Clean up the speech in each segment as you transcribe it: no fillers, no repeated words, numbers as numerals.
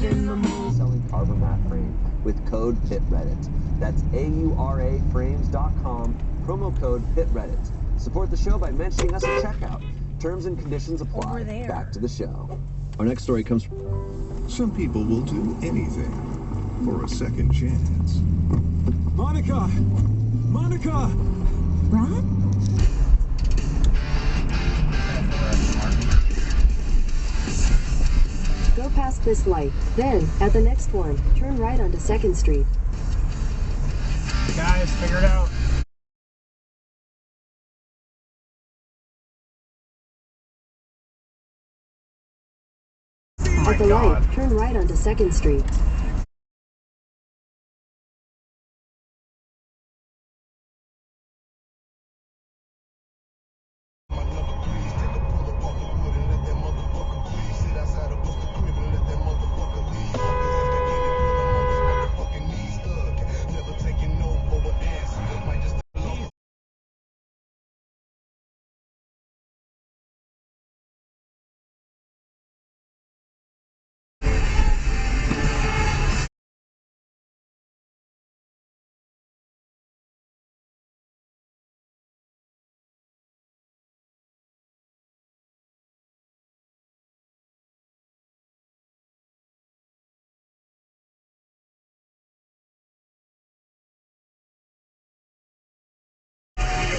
shit. Selling Arbor Mat frame with code PITReddit. That's AURAFrames.com, promo code PITReddit. Support the show by mentioning us at checkout. Terms and conditions apply. Over there. Back to the show. Our next story comes from... Some people will do anything for a second chance. Monica! Monica! Ron? Go past this light. Then, at the next one, turn right onto 2nd Street. Guys, figure it out. At the light, turn right onto 2nd Street.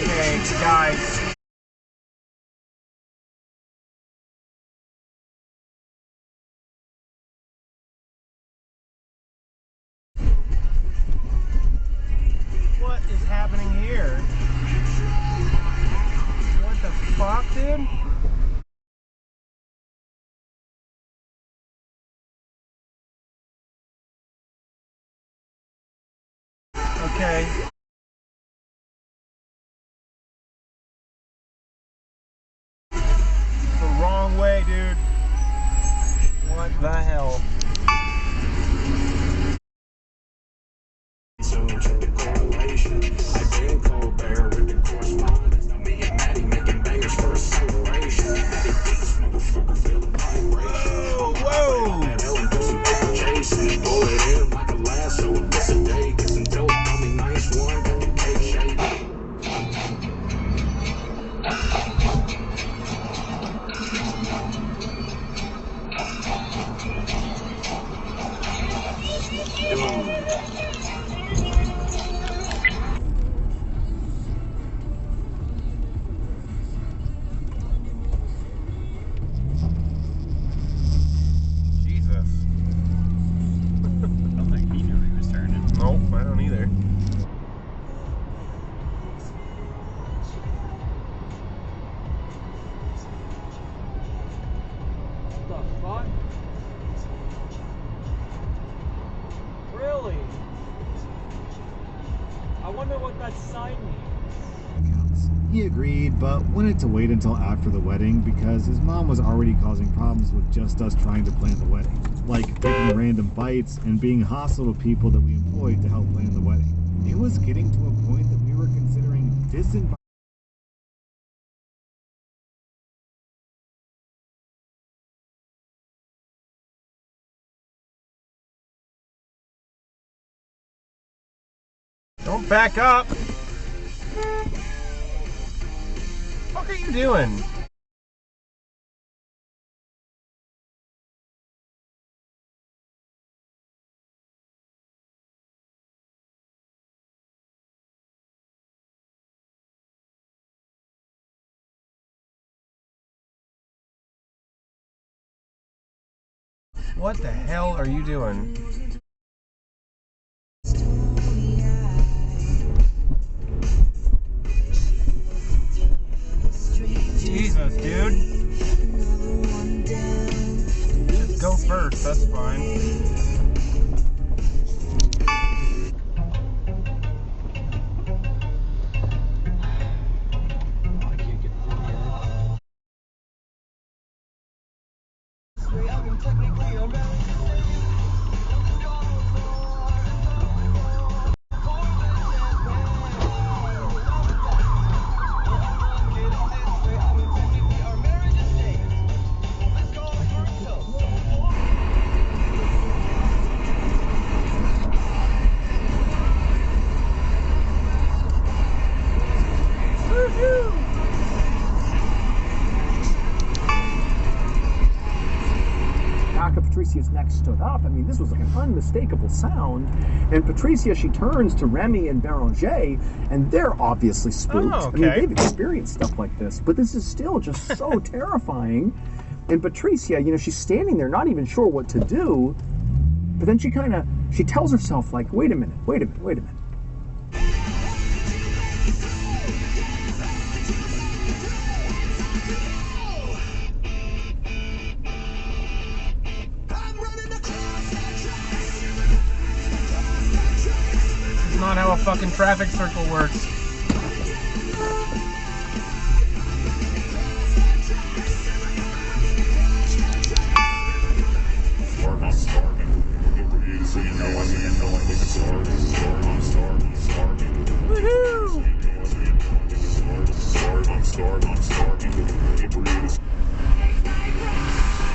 Okay, guys. What is happening here? What the fuck, dude? Okay. The wrong way, dude. What the hell? So check the correlation. I feel cold bear with the correspondence. Now me and Maddie making bangers for acceleration. Maddie beats, motherfucker, feel the vibration. Whoa! Chasing, pull it in like a lasso. Miss a day, get some dope. Tell me nice one, got the cake shape. Jesus. I don't think he knew he was turning. Nope, I don't either. What the fuck? Really? I wonder what that sign means. He agreed, but wanted to wait until after the wedding because his mom was already causing problems with just us trying to plan the wedding. Like taking random bites and being hostile to people that we employed to help plan the wedding. It was getting to a point that we were considering disinviting. Don't back up! What are you doing? What the hell are you doing? Jesus, dude. Just go first, that's fine. Patricia's neck stood up. I mean, this was like an unmistakable sound. And Patricia, she turns to Remy and Beranger, and they're obviously spooked. Oh, okay. I mean, they've experienced stuff like this, but this is still just so terrifying. And Patricia, you know, she's standing there not even sure what to do, but then she tells herself, like, wait a minute. It's not how a fucking traffic circle works.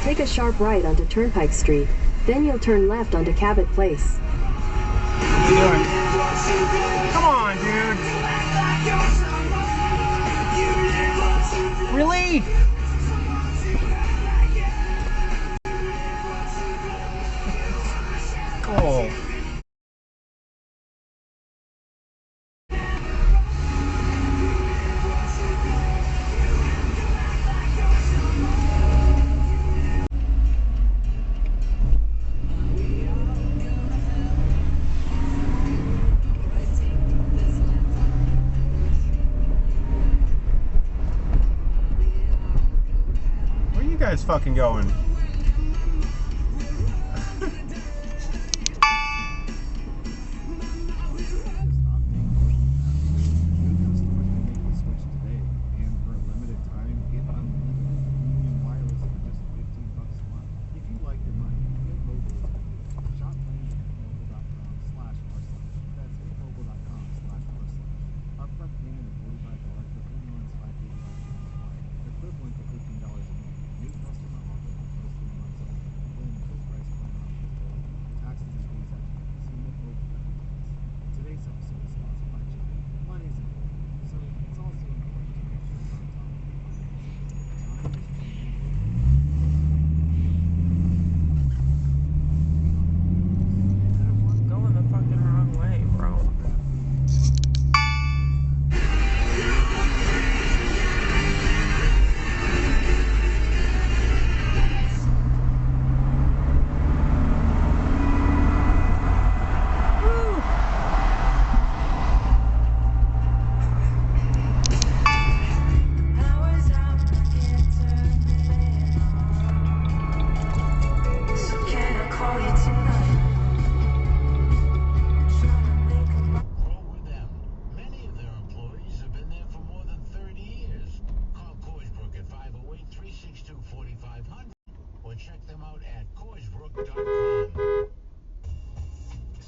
Take a sharp right onto Turnpike Street. Then you'll turn left onto Cabot Place. What are you doing? Come on, dude. Really? Cool. Where are you guys fucking going?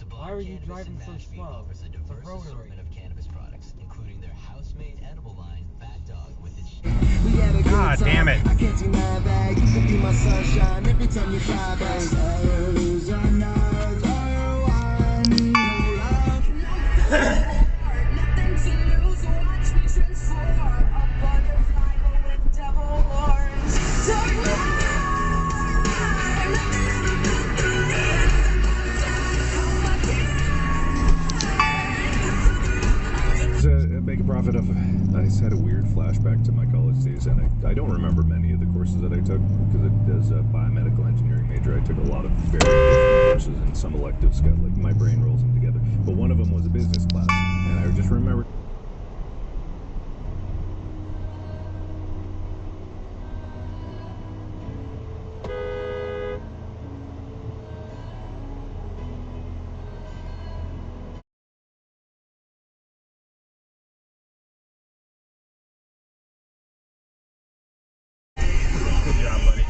Why are you driving so slow? Offers a diverse assortment of cannabis products, including their house-made edible line, Bad Dog, with its God damn it. I can't deny that. You could be my sunshine every time you fly by. Make a profit of. I just had a weird flashback to my college days, and I don't remember many of the courses that I took because as a biomedical engineering major, I took a lot of very different courses, and some electives got like my brain rolls them together. But one of them was a business class, and I just remember. Good job, buddy.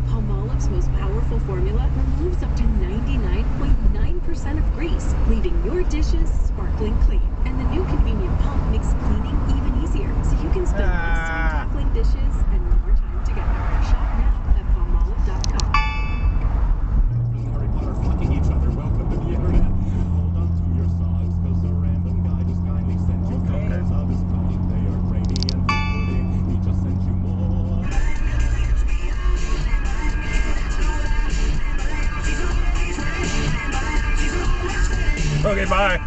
Palmolive's most powerful formula removes up to 99.9% of grease, leaving your dishes sparkling clean. And the new convenient pump makes cleaning even easier, so you can spend less time tackling dishes and more time together. Shop now at palmolive.com. Harry Potter fucking each other. Welcome to the internet. Hold on to your socks, because a random guy just kindly sent you photos of his cock. They are radiant pudding. bye.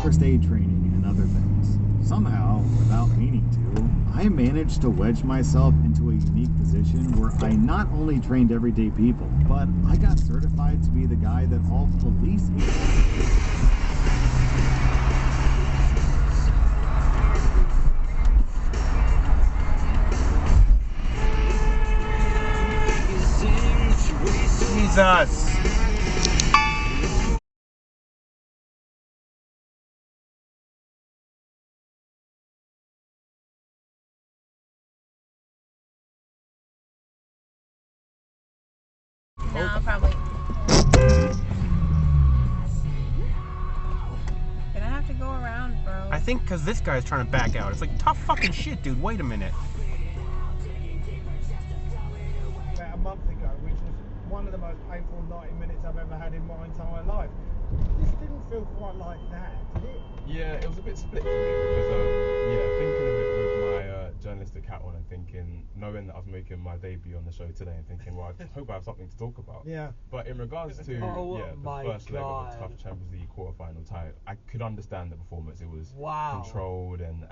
First aid training and other things. Somehow, without meaning to, I managed to wedge myself into a unique position where I not only trained everyday people, but I got certified to be the guy that all police Jesus. No, probably. Gonna have to go around, bro. I think because this guy's trying to back out. It's like, tough fucking shit, dude. Wait a minute. About a month ago, which was one of the most painful 90 minutes I've ever had in my entire life. This didn't feel quite like that, did it? Yeah, it was a bit split for me because, yeah, thinking of it with my journalistic hat on and thinking, knowing that I was making my debut on the show today and thinking, well, I hope I have something to talk about. Yeah. But in regards to, the first leg of a tough Champions League quarter-final tie, I could understand the performance. It was controlled and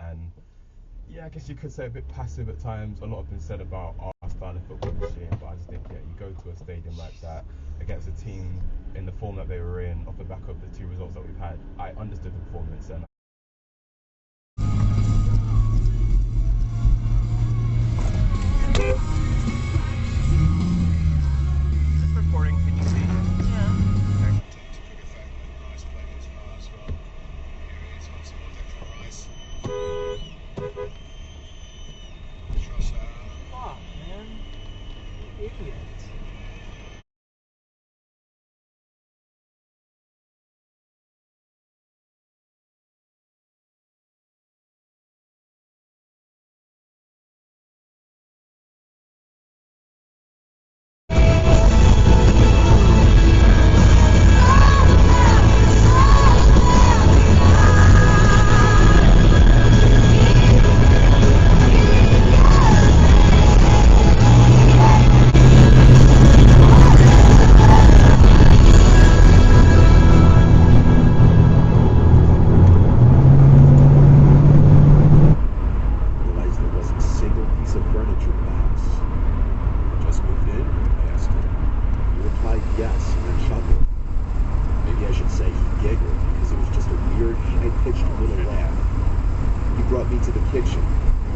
yeah, I guess you could say a bit passive at times. A lot has been said about our style of football this year, but I just think, yeah, you go to a stadium like that against a team in the form that they were in, off the back of the 2 results that we've had. I understood the performance and Is this recording? Can you see? Yeah. Okay. Fuck, man. Idiot.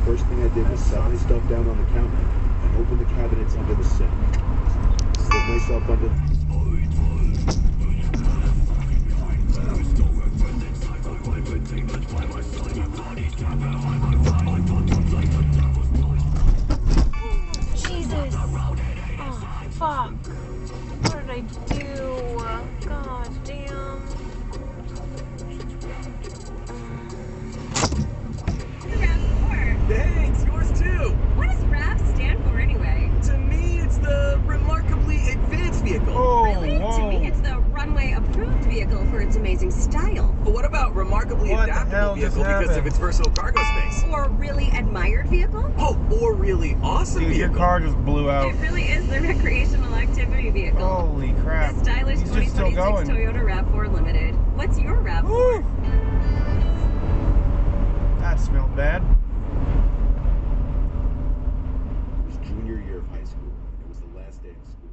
First thing I did was set my stuff down on the counter and open the cabinets under the sink. Slid myself under Jesus! Oh, fuck. What did I do? God damn. Thanks, yours too. What does RAV stand for anyway? To me, it's the Remarkably Advanced Vehicle. Really? To me, it's the runway approved vehicle for its amazing style. But what about Remarkably Adaptable Vehicle because of its versatile cargo space? Or really admired vehicle? Oh, or really awesome Dude, vehicle. your car just blew out. It really is the recreational activity vehicle. Holy crap. The stylish He's just still 2026 going. Toyota RAV4 Limited. What's your RAV4? That smelled bad. It was junior year of high school. It was the last day of school.